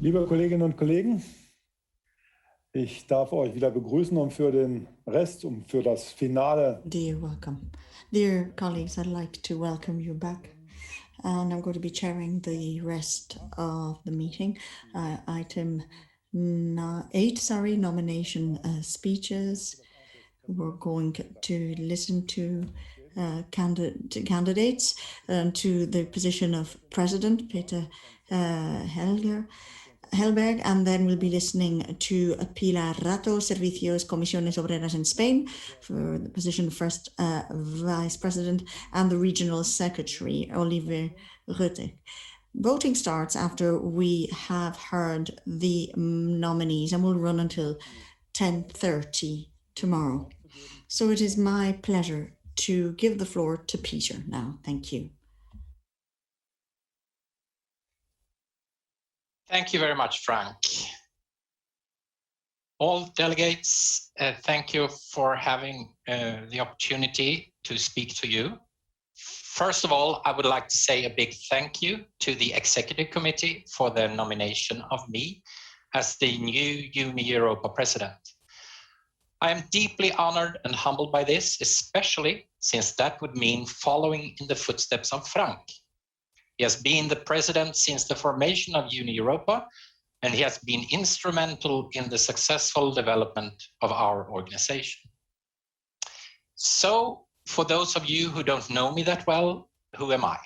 Liebe Kolleginnen und Kollegen, ich darf euch wieder begrüßen und für den Rest und für das Finale. Dear, welcome. Dear colleagues, I'd like to welcome you back. And I'm going to be chairing the rest of the meeting. Item 8, nomination speeches. We're going to listen to candidates to the position of President, Peter Helberg, and then we'll be listening to Pilar Rato, Servicios Comisiones Obreras in Spain, for the position of First Vice President, and the Regional Secretary, Oliver Rutte. Voting starts after we have heard the nominees and will run until 10:30 tomorrow. So it is my pleasure to give the floor to Peter now. Thank you. Thank you very much, Frank. All delegates, thank you for having the opportunity to speak to you. First of all, I would like to say a big thank you to the Executive Committee for the nomination of me as the new UNI Europa President. I am deeply honored and humbled by this, especially since that would mean following in the footsteps of Frank. He has been the president since the formation of UNI Europa, and he has been instrumental in the successful development of our organization. So, for those of you who don't know me that well, who am I?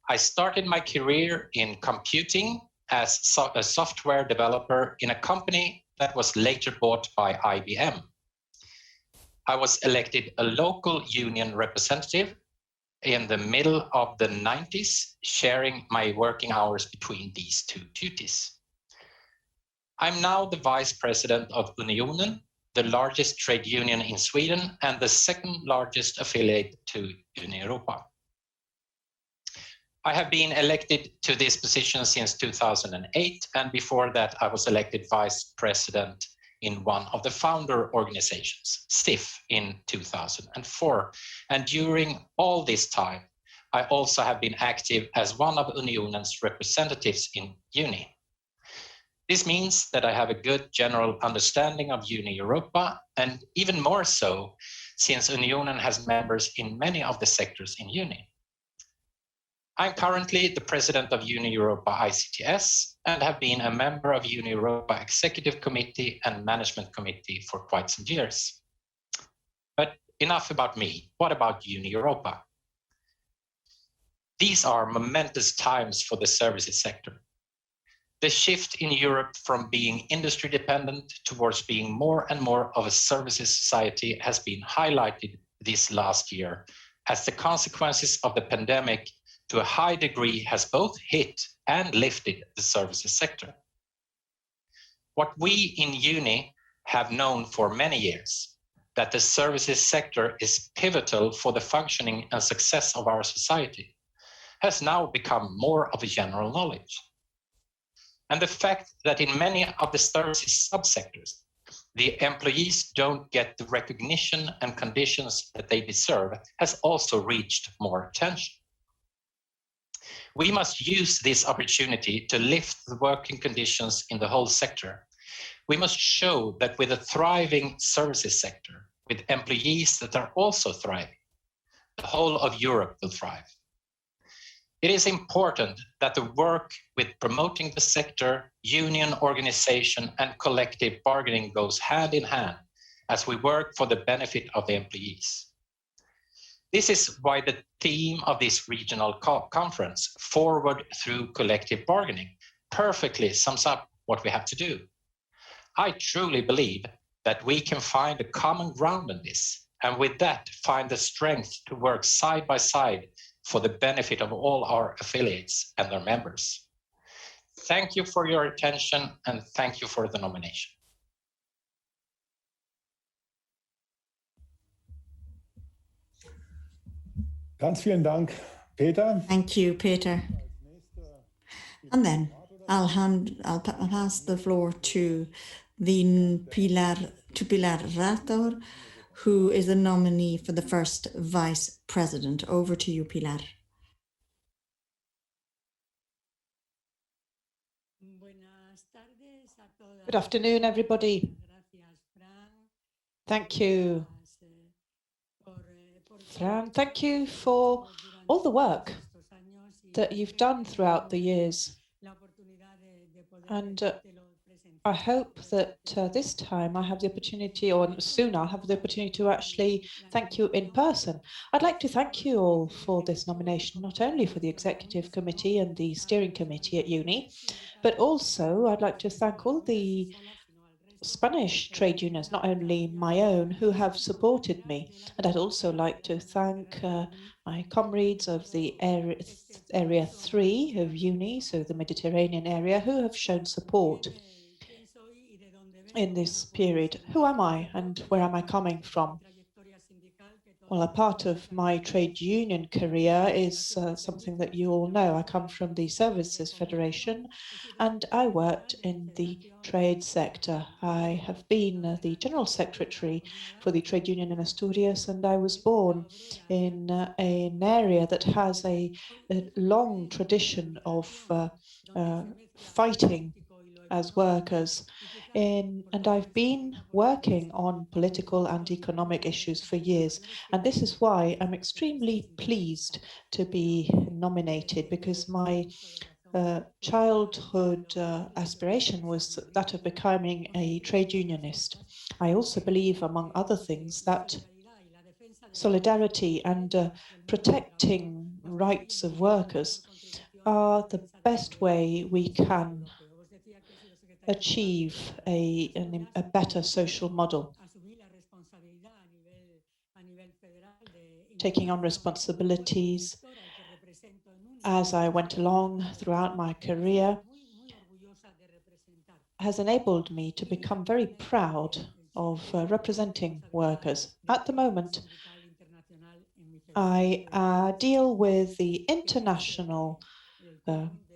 I started my career in computing as a software developer in a company that was later bought by IBM. I was elected a local union representative in the middle of the 90s, sharing my working hours between these two duties. I'm now the vice president of Unionen, the largest trade union in Sweden and the second largest affiliate to UNI Europa. I have been elected to this position since 2008, and before that I was elected vice president in one of the founder organizations, SIF, in 2004. And during all this time, I also have been active as one of Unionen's representatives in UNI. This means that I have a good general understanding of UNI Europa, and even more so, since Unionen has members in many of the sectors in UNI. I'm currently the president of UNI Europa ICTS and have been a member of UNI Europa Executive Committee and Management Committee for quite some years. But enough about me. What about UNI Europa? These are momentous times for the services sector. The shift in Europe from being industry dependent towards being more and more of a services society has been highlighted this last year as the consequences of the pandemic to a high degree has both hit and lifted the services sector. What we in UNI have known for many years, that the services sector is pivotal for the functioning and success of our society, has now become more of a general knowledge. And the fact that in many of the services subsectors, the employees don't get the recognition and conditions that they deserve has also reached more attention. We must use this opportunity to lift the working conditions in the whole sector. We must show that with a thriving services sector, with employees that are also thriving, the whole of Europe will thrive. It is important that the work with promoting the sector, union organization, and collective bargaining goes hand in hand as we work for the benefit of the employees. This is why the theme of this regional conference, Forward Through Collective Bargaining, perfectly sums up what we have to do. I truly believe that we can find a common ground in this, and with that find the strength to work side by side for the benefit of all our affiliates and their members. Thank you for your attention and thank you for the nomination. Ganz vielen Dank, Peter. Thank you, Peter. And then I'll pass the floor to Pilar Rato, who is the nominee for the first vice president. Over to you, Pilar. Good afternoon, everybody. Thank you, Fran. Thank you for all the work that you've done throughout the years. And I hope that this time I have the opportunity, or soon I'll have the opportunity to actually thank you in person. I'd like to thank you all for this nomination, not only for the Executive Committee and the Steering Committee at UNI, but also I'd like to thank all the Spanish trade unions, not only my own, who have supported me. And I'd also like to thank my comrades of the Area 3 of UNI, so the Mediterranean area, who have shown support in this period. Who am I and where am I coming from? Well, a part of my trade union career is something that you all know. I come from the Services Federation and I worked in the trade sector. I have been the General Secretary for the trade union in Asturias, and I was born in an area that has a long tradition of fighting as workers. And I've been working on political and economic issues for years. And this is why I'm extremely pleased to be nominated, because my childhood aspiration was that of becoming a trade unionist. I also believe, among other things, that solidarity and protecting rights of workers are the best way we can achieve a better social model. Taking on responsibilities as I went along throughout my career has enabled me to become very proud of representing workers. At the moment, I deal with the international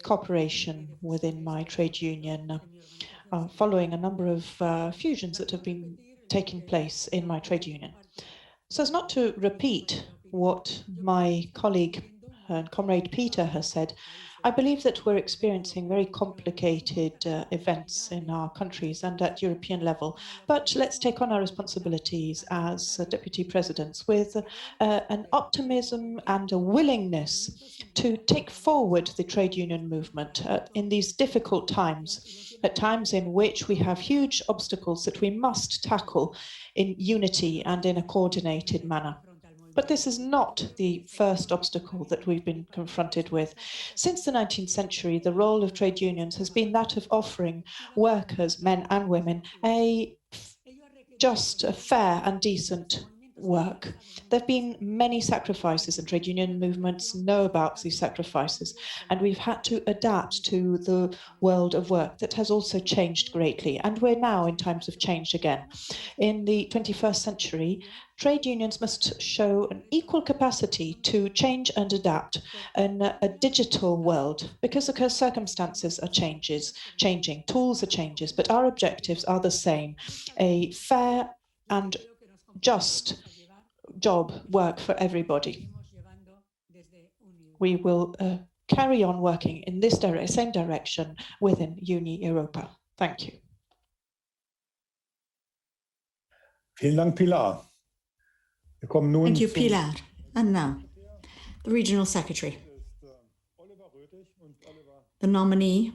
cooperation within my trade union, following a number of fusions that have been taking place in my trade union. So as not to repeat what my colleague and comrade Peter has said, I believe that we're experiencing very complicated events in our countries and at European level. But let's take on our responsibilities as deputy presidents with an optimism and a willingness to take forward the trade union movement in these difficult times, at times in which we have huge obstacles that we must tackle in unity and in a coordinated manner. But this is not the first obstacle that we've been confronted with. Since the 19th century, the role of trade unions has been that of offering workers, men and women, a fair and decent work. There have been many sacrifices, and trade union movements know about these sacrifices, and we've had to adapt to the world of work that has also changed greatly, and we're now in times of change again. In the 21st century, trade unions must show an equal capacity to change and adapt in a digital world, because the circumstances are changing, tools are changes, but our objectives are the same: a fair and just work for everybody. We will carry on working in this same direction within UNI Europa. Thank you. Vielen Dank, Pilar. Thank you, Pilar. And now, the Regional Secretary. The nominee,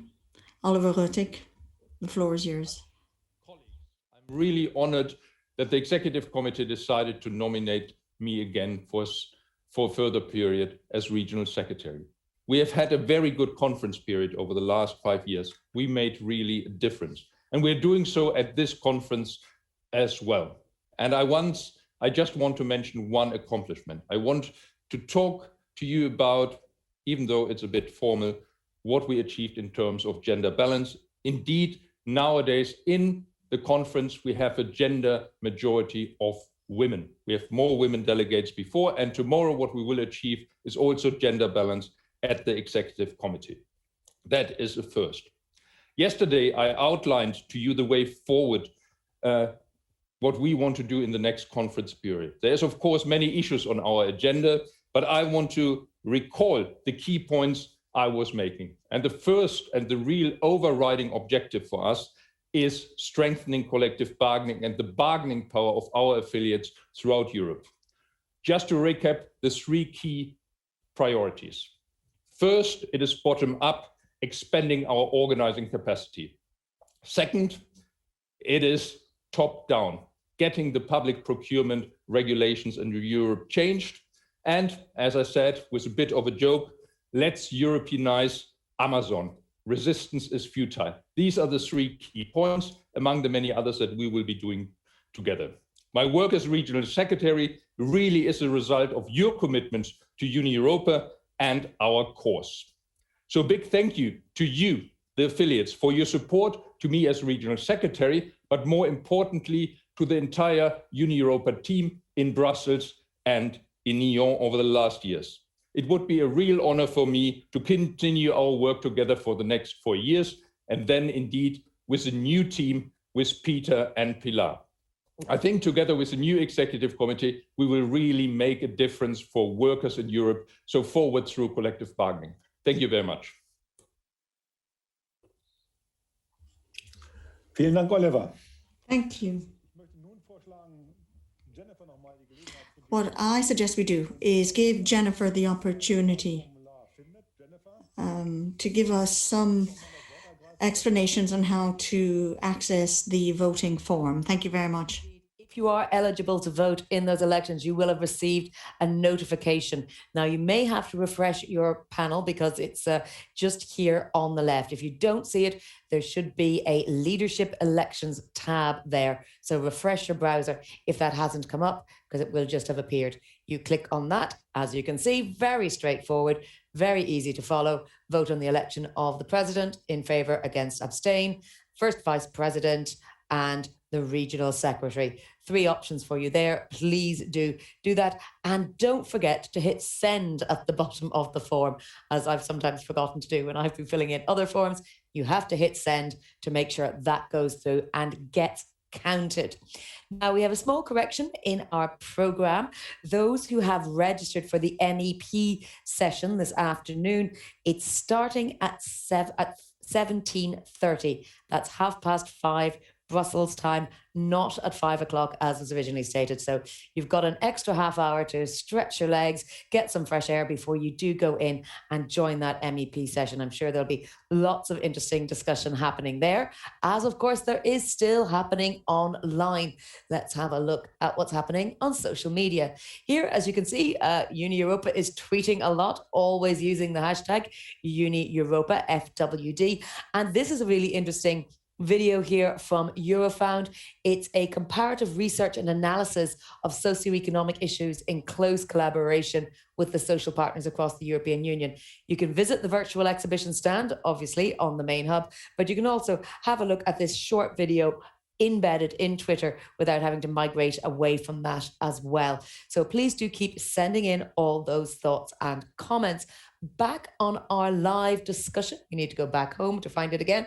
Oliver Rötig, the floor is yours. I'm really honored that the Executive Committee decided to nominate me again for a further period as Regional Secretary. We have had a very good conference period over the last 5 years. We made really a difference, and we're doing so at this conference as well. And I just want to mention one accomplishment. I want to talk to you about, even though it's a bit formal, what we achieved in terms of gender balance. Indeed, nowadays in the conference, we have a gender majority of women. We have more women delegates before, and tomorrow what we will achieve is also gender balance at the Executive Committee. That is a first. Yesterday, I outlined to you the way forward, what we want to do in the next conference period. There's, of course, many issues on our agenda, but I want to recall the key points I was making. And the first and the real overriding objective for us is strengthening collective bargaining and the bargaining power of our affiliates throughout Europe. Just to recap the three key priorities. First, it is bottom-up, expanding our organizing capacity. Second, it is top-down, getting the public procurement regulations in Europe changed. And as I said, with a bit of a joke, let's Europeanize Amazon. Resistance is futile. These are the three key points among the many others that we will be doing together. My work as regional secretary really is a result of your commitments to UNI Europa and our cause. So a big thank you to you, the affiliates, for your support to me as regional secretary, but more importantly, to the entire UNI Europa team in Brussels and in Nyon over the last years. It would be a real honor for me to continue our work together for the next 4 years, and then indeed with a new team with Peter and Pilar. I think together with the new executive committee, we will really make a difference for workers in Europe, so forward through collective bargaining. Thank you very much. Vielen Dank, Oliver. Thank you. What I suggest we do is give Jennifer the opportunity to give us some explanations on how to access the voting form. Thank you very much. If you are eligible to vote in those elections, you will have received a notification. Now, you may have to refresh your panel because it's just here on the left. If you don't see it, there should be a leadership elections tab there. So refresh your browser if that hasn't come up, because it will just have appeared. You click on that. As you can see, very straightforward, very easy to follow. Vote on the election of the president, in favor, against, abstain, first vice president, and the regional secretary. 3 options for you there. Please do that. And don't forget to hit send at the bottom of the form, as I've sometimes forgotten to do when I've been filling in other forms. You have to hit send to make sure that goes through and gets counted. Now, we have a small correction in our program. Those who have registered for the MEP session this afternoon, it's starting at 17:30. That's 5:30 Brussels time, not at 5 o'clock as was originally stated. So you've got an extra half hour to stretch your legs, get some fresh air before you do go in and join that MEP session. I'm sure there'll be lots of interesting discussion happening there, as of course there is still happening online. Let's have a look at what's happening on social media. Here, as you can see, UNI Europa is tweeting a lot, always using the hashtag UNI Europa FWD. And this is a really interesting video here from Eurofound. It's a comparative research and analysis of socioeconomic issues in close collaboration with the social partners across the European Union. You can visit the virtual exhibition stand, obviously, on the main hub, but you can also have a look at this short video embedded in Twitter without having to migrate away from that as well. So please do keep sending in all those thoughts and comments. Back on our live discussion, you need to go back home to find it again.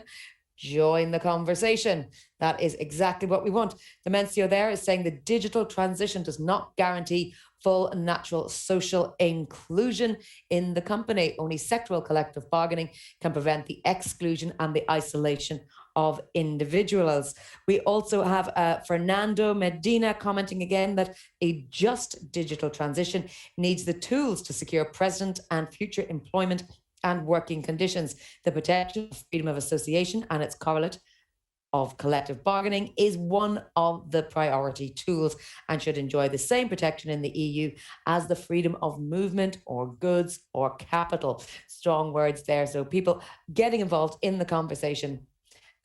Join the conversation. That is exactly what we want. Demencio there is saying the digital transition does not guarantee full and natural social inclusion in the company. Only sectoral collective bargaining can prevent the exclusion and the isolation of individuals. We also have Fernando Medina commenting again that a just digital transition needs the tools to secure present and future employment and working conditions. The protection of freedom of association and its correlate of collective bargaining is one of the priority tools and should enjoy the same protection in the EU as the freedom of movement or goods or capital. Strong words there. So people getting involved in the conversation,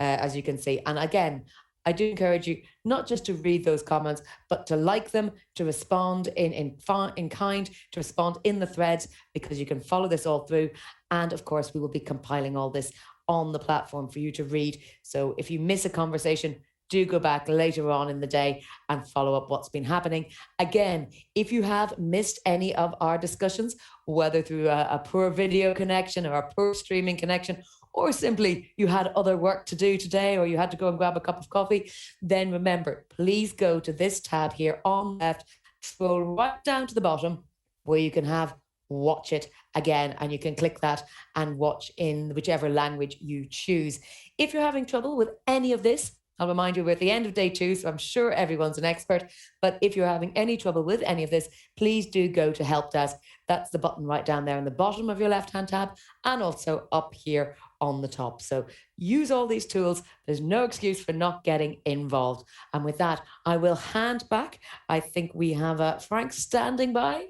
as you can see. And again, I do encourage you not just to read those comments, but to like them, to respond in kind, to respond in the threads, because you can follow this all through. And of course, we will be compiling all this on the platform for you to read. So if you miss a conversation, do go back later on in the day and follow up what's been happening. Again, if you have missed any of our discussions, whether through a poor video connection or a poor streaming connection, or simply you had other work to do today, or you had to go and grab a cup of coffee, then remember, please go to this tab here on the left, scroll right down to the bottom where you can have watch it again, and you can click that and watch in whichever language you choose. If you're having trouble with any of this, I'll remind you we're at the end of day 2, so I'm sure everyone's an expert. But if you're having any trouble with any of this, please do go to Help Desk. That's the button right down there in the bottom of your left-hand tab, and also up here on the top. So use all these tools. There's no excuse for not getting involved. And with that, I will hand back. I think we have Frank standing by.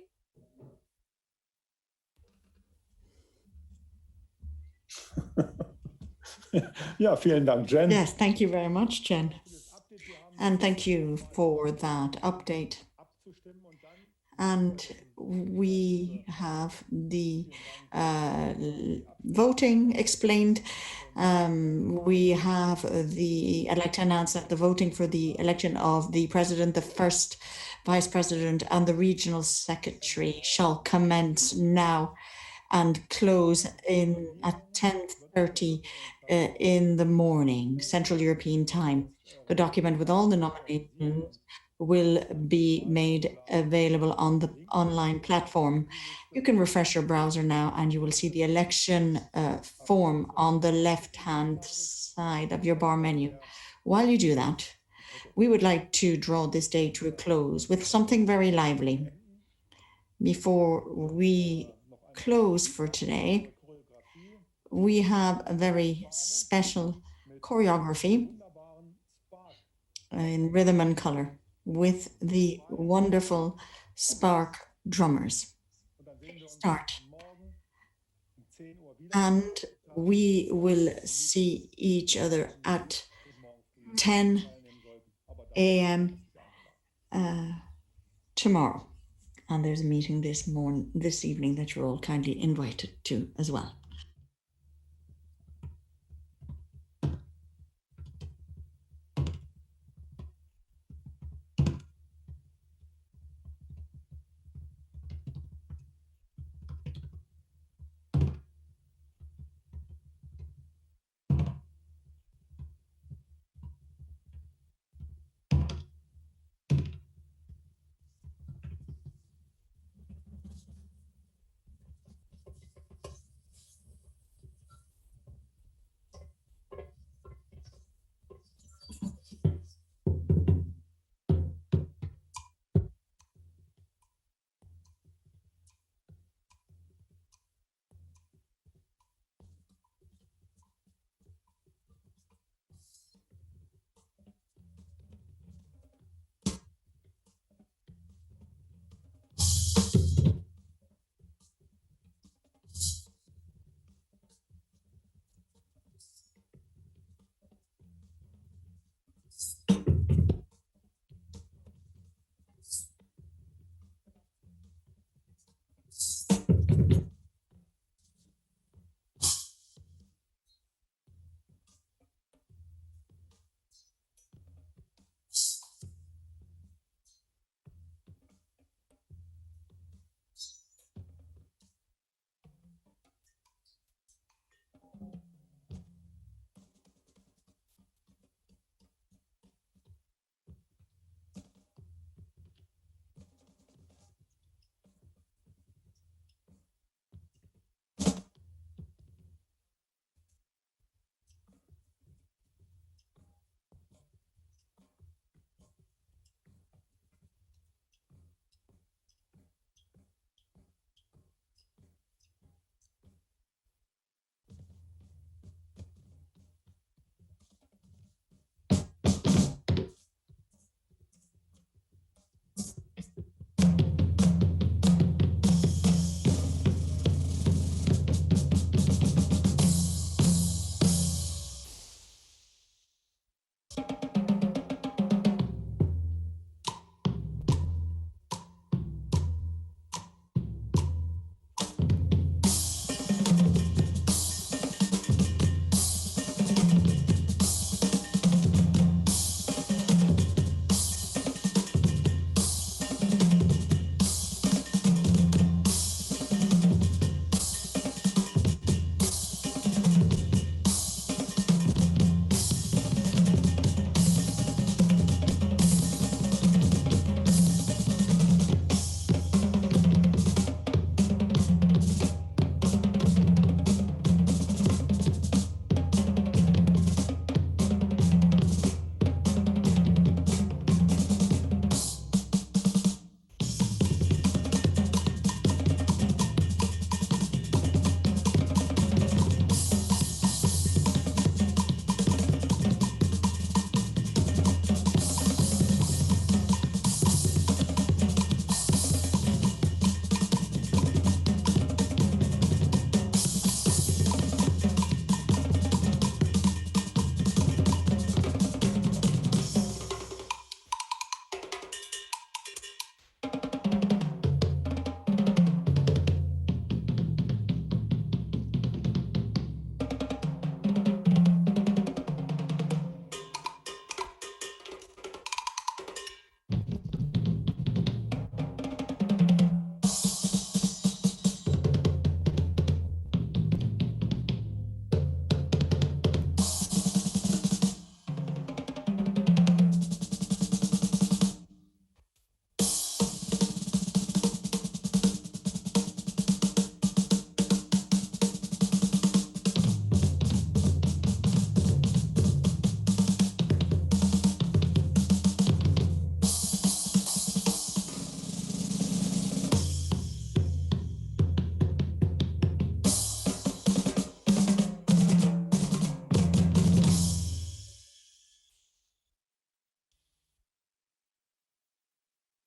Ja, vielen Dank, Jen. Yes, thank you very much, Jen. And thank you for that update. And we have the voting explained. I'd like to announce that the voting for the election of the president, the first vice president, and the regional secretary shall commence now and close at 10:30 in the morning, Central European Time. The document with all the nominations will be made available on the online platform. You can refresh your browser now and you will see the election form on the left-hand side of your bar menu. While you do that, we would like to draw this day to a close with something very lively. Before we close for today, we have a very special choreography in rhythm and color with the wonderful Spark drummers. Start. And we will see each other at 10 a.m. Tomorrow. And there's a meeting this evening that you're all kindly invited to as well.